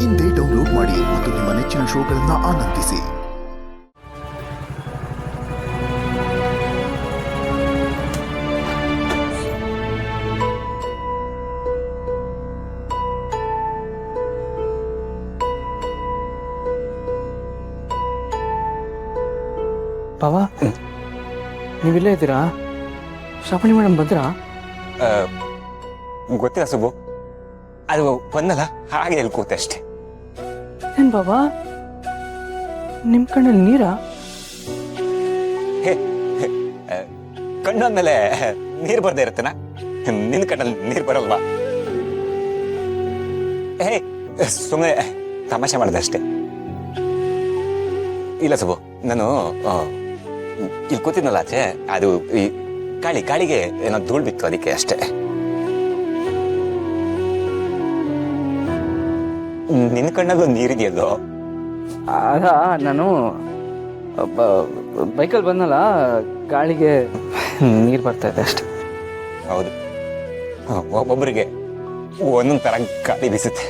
ಇಂದೇ ಡೌನ್ಲೋಡ್ ಮಾಡಿ ಮತ್ತು ನಿಮ್ಮ ನೆಚ್ಚಿನ ಶೋಗಳನ್ನು ಆನಂದಿಸಿ. ಬಾವಾ, ನೀವಿಲ್ಲೇ ಇದ್ದೀರಾ? ಶ್ರಾವಣಿ ಮೇಡಮ್ ಬಂದ್ರಾ? ಗೊತ್ತಿಲ್ಲ ಸುಬ್ಬು, ಅದು ಬಂದಲ್ಲ ಹಾಗೆ ಎಲ್ಲಿ ಕೂತೆ ಅಷ್ಟೇ. ಏನ್ ಬಾಬಾ, ನಿಮ್ ಕಣ್ಣಲ್ಲಿ ನೀರಾ? ಕಣ್ಣು ಅಂದ್ಮೇಲೆ ನೀರು ಬರ್ದೇ ಇರುತ್ತೇನ? ನಿನ್ನ ಕಣ್ಣಲ್ಲಿ ನೀರು ಬರಲ್ವಾ? ಹೇ, ಸುಮ್ಮನೆ ತಮಾಷೆ ಮಾಡಿದೆ ಅಷ್ಟೇ. ಇಲ್ಲ ಸುಬ್ಬು, ನಾನು ಇಲ್ಲಿ ಕೂತಿದ್ನಲ್ಲ ಆಚೆ, ಅದು ಈ ಗಾಳಿಗೆ ಏನೋ ಧೂಳು ಬಿತ್ತು, ಅದಕ್ಕೆ ಅಷ್ಟೇ. ನಿನ್ನ ಕಣ್ಣಲ್ಲೂ ನೀರಿದೆಯಲ್ಲೋ? ಅದ ನಾನು ಬೈಕಲ್ಲಿ ಬಂದಲ್ಲ, ಗಾಳಿಗೆ ನೀರು ಬರ್ತಾ ಇದೆ ಅಷ್ಟೆ. ಹೌದು, ಒಬ್ಬೊಬ್ಬರಿಗೆ ಒಂದೊಂದು ತರ ಗಾಳಿ ಬೀಸುತ್ತೆ.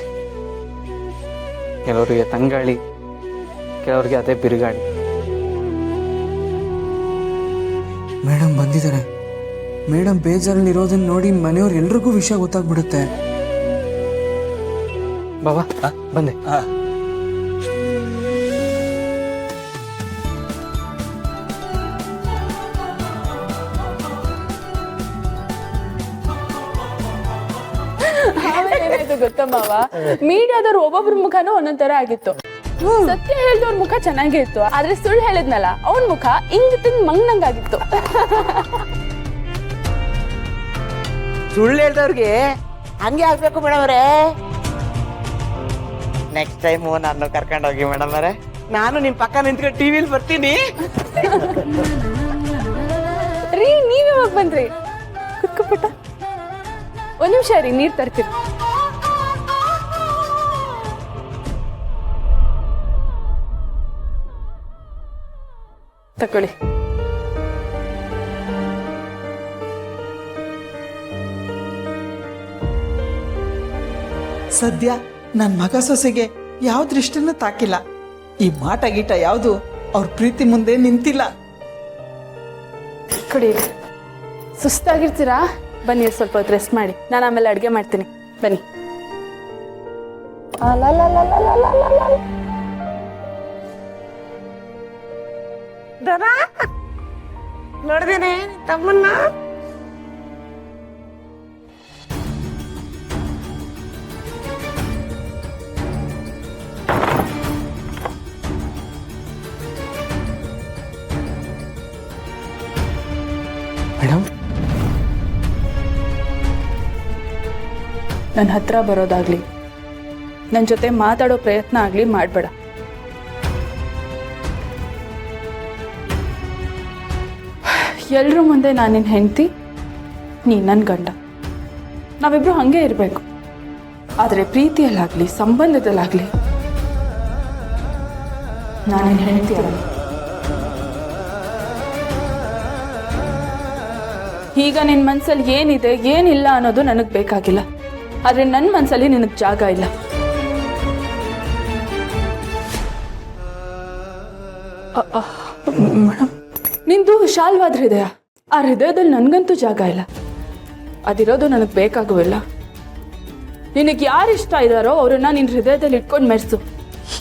ಕೆಲವರಿಗೆ ತಂಗಾಳಿ, ಕೆಲವರಿಗೆ ಅದೇ ಬಿರುಗಾಳಿ. ಮೇಡಮ್ ಬಂದಿದ್ದಾರೆ. ಮೇಡಮ್ ಬೇಜಾರಲ್ಲಿ ಇರೋದನ್ನ ನೋಡಿ ಮನೆಯವ್ರು ಎಲ್ರಿಗೂ ವಿಷಯ ಗೊತ್ತಾಗ್ಬಿಡುತ್ತೆ. ಬಾಬಾ ಬಂದೆ. ಏನಾಯ್ತು ಗೊತ್ತಾ ಮಾವ, ಮೀಡಿಯಾದವ್ರು ಒಬ್ಬೊಬ್ರ ಮುಖನೂ ಒಂದೊಂದ್ ತರ ಆಗಿತ್ತು. ಸತ್ಯ ಹೇಳ್ದವ್ರ ಮುಖ ಚೆನ್ನಾಗೇ ಇತ್ತು, ಆದ್ರೆ ಸುಳ್ಳು ಹೇಳಿದ್ನಲ್ಲ ಅವನ್ ಮುಖ ಹಿಂಗ್ ತಿಂದ್ ಮಂಗ್ನಂಗಾಗಿತ್ತು. ಸುಳ್ಳು ಹೇಳ್ದವ್ರಿಗೆ ಹಂಗೆ ಆಗ್ಬೇಕು ಮೇಡಮ್ ಅವರೇ. ನೆಕ್ಸ್ಟ್ ಟೈಮ್ ನಾನು ಕರ್ಕೊಂಡೋಗಿ ಮೇಡಮ್ ಅವರೇ, ನಾನು ನಿಮ್ ಪಕ್ಕ ನಿಂತ್ಕೊಂಡು ಟಿವಿಲಿ ಬರ್ತೀನಿ. ರೀ, ನೀವ್ ಯಾವಾಗ ಬಂದ್ರಿ? ಕುತ್ಕೊಪುಟ್ಟ, ಒಂದ್ ನಿಮಿಷ ರೀ, ನೀರ್ ತರ್ತೀನಿ. ತಕೊಳ್ಳಿ. ಸದ್ಯ ನನ್ನ ಮಗ ಸೊಸೆಗೆ ಯಾವ ದೃಷ್ಟಿನೂ ತಾಕಿಲ್ಲ. ಈ ಮಾಟ ಗೀಟ ಯಾವುದು ಅವ್ರ ಪ್ರೀತಿ ಮುಂದೆ ನಿಂತಿಲ್ಲ. ಕೊಡಿ. ಸುಸ್ತಾಗಿರ್ತೀರಾ? ಬನ್ನಿ, ಸ್ವಲ್ಪ ಹೊತ್ತು ರೆಸ್ಟ್ ಮಾಡಿ, ನಾನು ಆಮೇಲೆ ಅಡುಗೆ ಮಾಡ್ತೀನಿ. ಬನ್ನಿ. ನೋಡ್ದೇನೆ ತಮ್ಮನ್ನ. ಮೇಡಮ್, ನನ್ನ ಹತ್ರ ಬರೋದಾಗ್ಲಿ, ನನ್ನ ಜೊತೆ ಮಾತಾಡೋ ಪ್ರಯತ್ನ ಆಗಲಿ ಮಾಡಬೇಡ. ಎಲ್ರ ಮುಂದೆ ನಾನು ನಿನ್ನ ಹೆಂಡತಿ, ನೀ ನನ್ನ ಗಂಡ. ನಾವಿಬ್ರು ಹಾಗೆ ಇರಬೇಕು. ಆದರೆ ಪ್ರೀತಿಯಲ್ಲಾಗಲಿ ಸಂಬಂಧದಲ್ಲಾಗಲಿ ನಾನು ನಿನ್ನ ಹೆಂಡತಿ ಅಲ್ಲ. ಈಗ ನಿನ್ನ ಮನಸ್ಸಲ್ಲಿ ಏನಿದೆ ಏನಿಲ್ಲ ಅನ್ನೋದು ನನಗೆ ಬೇಕಾಗಿಲ್ಲ, ಆದರೆ ನನ್ನ ಮನಸ್ಸಲ್ಲಿ ನಿನಗೆ ಜಾಗ ಇಲ್ಲ. ಮೇಡಮ್, ನಿಂದು ವಿಶಾಲವಾದ ಹೃದಯ, ಆ ಹೃದಯದಲ್ಲಿ ನನಗಂತೂ ಜಾಗ ಇಲ್ಲ. ಅದಿರೋದು ನನಗೆ ಬೇಕಾಗುವಿಲ್ಲ. ನಿನಗೆ ಯಾರು ಇಷ್ಟ ಇದ್ದಾರೋ ಅವ್ರನ್ನ ನಿನ್ನ ಹೃದಯದಲ್ಲಿ ಇಟ್ಕೊಂಡು ಮೆರೆಸು.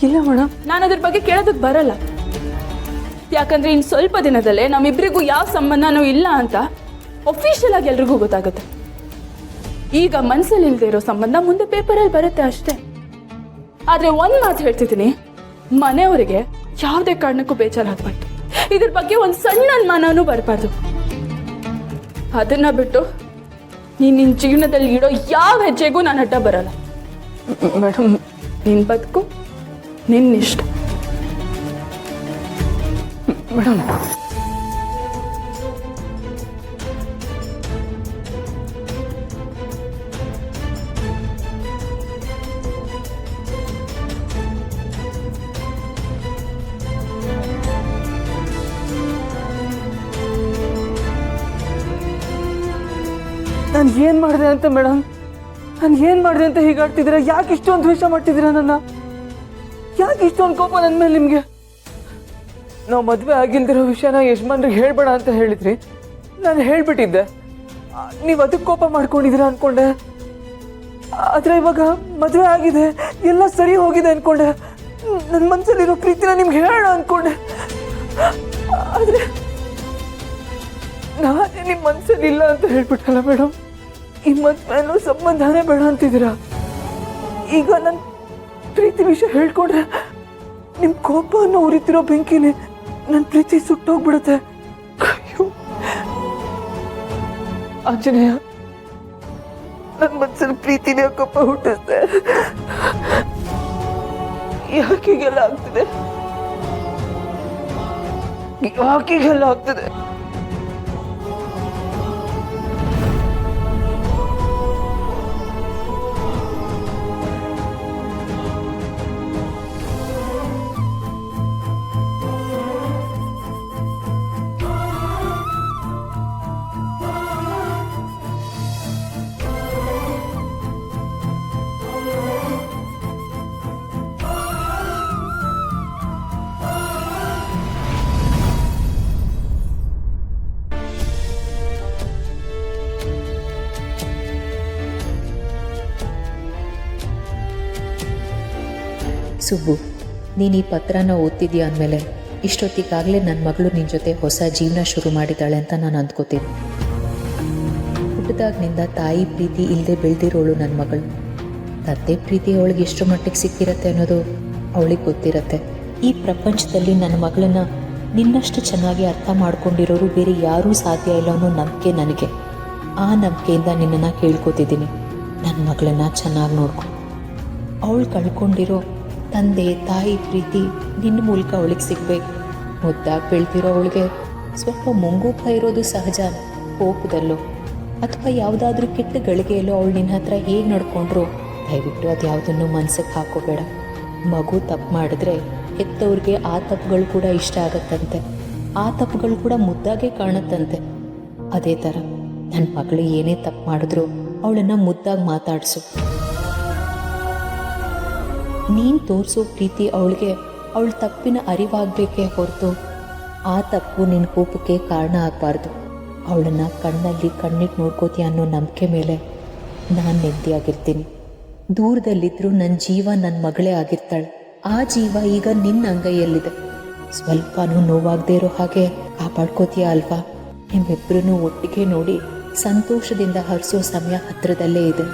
ಇಲ್ಲ ಮೇಡಮ್, ನಾನು ಅದ್ರ ಬಗ್ಗೆ ಕೇಳೋದಕ್ಕೆ ಬರಲ್ಲ. ಯಾಕಂದ್ರೆ ಇನ್ನು ಸ್ವಲ್ಪ ದಿನದಲ್ಲೇ ನಮ್ಮಿಬ್ಬರಿಗೂ ಯಾವ ಸಂಬಂಧನೂ ಇಲ್ಲ ಅಂತ ಒಫಿಷಿಯಲ್ ಆಗಿ ಎಲ್ರಿಗೂ ಗೊತ್ತಾಗುತ್ತೆ. ಈಗ ಮನಸ್ಸಲ್ಲಿ ಇಲ್ಲದೆ ಇರೋ ಸಂಬಂಧ ಮುಂದೆ ಪೇಪರಲ್ಲಿ ಬರುತ್ತೆ ಅಷ್ಟೇ. ಆದರೆ ಒಂದು ಮಾತು ಹೇಳ್ತಿದ್ದೀನಿ, ಮನೆಯವರಿಗೆ ಯಾವುದೇ ಕಾರಣಕ್ಕೂ ಬೇಜಾರಾಗಬಾರ್ದು. ಇದ್ರ ಬಗ್ಗೆ ಒಂದು ಸಣ್ಣ ಅನುಮಾನನೂ ಬರಬಾರ್ದು. ಅದನ್ನ ಬಿಟ್ಟು ನೀನು ನಿನ್ನ ಜೀವನದಲ್ಲಿ ಇಡೋ ಯಾವ ಹೆಜ್ಜೆಗೂ ನಾನು ಅಡ್ಡ ಬರಲ್ಲ. ಮೇಡಮ್, ನಿನ್ನ ಬದುಕು ನಿನ್ನಿಷ್ಟ. ಮೇಡಮ್, ನಾನು ಏನು ಮಾಡಿದೆ ಅಂತ ಮೇಡಮ್, ನಾನು ಏನು ಮಾಡಿದೆ ಅಂತ ಹೀಗಾಡ್ತಿದ್ದೀರಾ? ಯಾಕೆ ಇಷ್ಟೊಂದು ದ್ವೇಷ ಮಾಡ್ತಿದ್ದೀರಾ ನನ್ನ? ಯಾಕೆ ಇಷ್ಟೊಂದು ಕೋಪ ನನ್ನ ಮೇಲೆ ನಿಮಗೆ? ನಾವು ಮದುವೆ ಆಗಿಲ್ದಿರೋ ವಿಷಯನ ಯಜಮಾನ್ರಿಗೆ ಹೇಳ್ಬೇಡ ಅಂತ ಹೇಳಿದ್ರಿ, ನಾನು ಹೇಳ್ಬಿಟ್ಟಿದ್ದೆ. ನೀವು ಅದಕ್ಕೆ ಕೋಪ ಮಾಡ್ಕೊಂಡಿದ್ದೀರಾ ಅನ್ಕೊಂಡೆ. ಆದರೆ ಇವಾಗ ಮದುವೆ ಆಗಿದೆ, ಎಲ್ಲ ಸರಿ ಹೋಗಿದೆ ಅನ್ಕೊಂಡೆ. ನನ್ನ ಮನಸ್ಸಲ್ಲಿರೋ ಪ್ರೀತಿನ ನಿಮ್ಗೆ ಹೇಳೋಣ ಅನ್ಕೊಂಡೆ. ಆದರೆ ನಾನೇ ನಿಮ್ಮ ಮನಸ್ಸಲ್ಲಿ ಇಲ್ಲ ಅಂತ ಹೇಳ್ಬಿಟ್ಟಲ್ಲ ಮೇಡಮ್. ಈ ಮದುವೆನೂ ಸಂಬಂಧನೇ ಬೇಡ ಅಂತಿದ್ದೀರಾ. ಈಗ ನನ್ನ ಪ್ರೀತಿ ವಿಷಯ ಹೇಳ್ಕೊಂಡ್ರೆ ನಿಮ್ಮ ಕೋಪ ಅನ್ನೋ ಉರಿತಿರೋ ಬೆಂಕಿನೇ ನನ್ನ ಪ್ರೀತಿ ಸುಟ್ಟೋಗ್ಬಿಡುತ್ತೆ. ಅಯ್ಯೋ ಆಂಜನೇಯ, ನನ್ನ ಮನಸ್ಸಲ್ಲಿ ಪ್ರೀತಿನೇ ಕೋಪ ಹುಟ್ಟಿಸ್ದೆ. ಯಾಕೀಗೆಲ್ಲ ಆಗ್ತದೆ? ಯಾಕೀಗೆಲ್ಲ ಆಗ್ತದೆ? ಸುಬ್ಬು, ನೀನು ಈ ಪತ್ರನ ಓದ್ತಿದ್ಯಾ ಅಂದಮೇಲೆ ಇಷ್ಟೊತ್ತಿಗಾಗಲೇ ನನ್ನ ಮಗಳು ನಿನ್ನ ಜೊತೆ ಹೊಸ ಜೀವನ ಶುರು ಮಾಡಿದ್ದಾಳೆ ಅಂತ ನಾನು ಅಂದ್ಕೋತೀನಿ. ಹುಟ್ಟಿದಾಗಿನಿಂದ ತಾಯಿ ಪ್ರೀತಿ ಇಲ್ಲದೆ ಬೆಳೆದಿರೋಳು ನನ್ನ ಮಗಳು. ತಂದೆ ಪ್ರೀತಿ ಅವಳಿಗೆ ಎಷ್ಟು ಮಟ್ಟಿಗೆ ಸಿಕ್ಕಿರತ್ತೆ ಅನ್ನೋದು ಅವಳಿಗೆ ಗೊತ್ತಿರತ್ತೆ. ಈ ಪ್ರಪಂಚದಲ್ಲಿ ನನ್ನ ಮಗಳನ್ನ ನಿನ್ನಷ್ಟು ಚೆನ್ನಾಗಿ ಅರ್ಥ ಮಾಡ್ಕೊಂಡಿರೋರು ಬೇರೆ ಯಾರೂ ಸಾಧ್ಯ ಇಲ್ಲ ಅನ್ನೋ ನಂಬಿಕೆ ನನಗೆ. ಆ ನಂಬಿಕೆಯಿಂದ ನಿನ್ನನ್ನು ಕೇಳ್ಕೊತಿದ್ದೀನಿ, ನನ್ನ ಮಗಳನ್ನ ಚೆನ್ನಾಗಿ ನೋಡ್ಕೊ. ಅವಳು ಕಳ್ಕೊಂಡಿರೋ ತಂದೆ ತಾಯಿ ಪ್ರೀತಿ ನಿನ್ನ ಮೂಲಕ ಅವಳಿಗೆ ಸಿಗಬೇಕು. ಮುದ್ದಾಗಿ ಬೆಳೆದಿರೋ ಅವಳಿಗೆ ಸ್ವಲ್ಪ ಮುಂಗೋಪ ಇರೋದು ಸಹಜ. ಕೋಪದಲ್ಲೋ ಅಥವಾ ಯಾವುದಾದ್ರೂ ಕೆಟ್ಟ ಗಳಿಗೆಯಲ್ಲೋ ಅವಳು ನಿನ್ನ ಹತ್ರ ಹೇಗೆ ನಡ್ಕೊಂಡ್ರು ದಯವಿಟ್ಟು ಅದು ಯಾವುದನ್ನು ಮನಸ್ಸಿಗೆ ಹಾಕೋಬೇಡ. ಮಗು ತಪ್ಪು ಮಾಡಿದ್ರೆ ಹೆತ್ತವ್ರಿಗೆ ಆ ತಪ್ಪುಗಳು ಕೂಡ ಇಷ್ಟ ಆಗತ್ತಂತೆ, ಆ ತಪ್ಪುಗಳು ಕೂಡ ಮುದ್ದಾಗೆ ಕಾಣುತ್ತಂತೆ. ಅದೇ ಥರ ನನ್ನ ಮಗಳು ಏನೇ ತಪ್ಪು ಮಾಡಿದ್ರು ಅವಳನ್ನು ಮುದ್ದಾಗಿ ಮಾತಾಡಿಸು. ನೀನು ತೋರಿಸೋ ಪ್ರೀತಿ ಅವಳಿಗೆ ಅವಳ ತಪ್ಪಿನ ಅರಿವಾಗಬೇಕೇ ಹೊರತು ಆ ತಪ್ಪು ನಿನ್ನ ಕೋಪಕ್ಕೆ ಕಾರಣ ಆಗಬಾರ್ದು. ಅವಳನ್ನು ಕಣ್ಣಲ್ಲಿ ಕಣ್ಣಿಟ್ಟು ನೋಡ್ಕೋತೀಯ ಅನ್ನೋ ನಂಬಿಕೆ ಮೇಲೆ ನಾನು ನೆಮ್ಮದಿಯಾಗಿರ್ತೀನಿ. ದೂರದಲ್ಲಿದ್ದರೂ ನನ್ನ ಜೀವ ನನ್ನ ಮಗಳೇ ಆಗಿರ್ತಾಳೆ. ಆ ಜೀವ ಈಗ ನಿನ್ನ ಅಂಗೈಯಲ್ಲಿದೆ. ಸ್ವಲ್ಪನೂ ನೋವಾಗದೇ ಇರೋ ಹಾಗೆ ಕಾಪಾಡ್ಕೋತೀಯ ಅಲ್ವಾ? ನಿಮ್ಮಿಬ್ಬರನ್ನೂ ಒಟ್ಟಿಗೆ ನೋಡಿ ಸಂತೋಷದಿಂದ ಹರಿಸೋ ಸಮಯ ಹತ್ತಿರದಲ್ಲೇ ಇದೆ.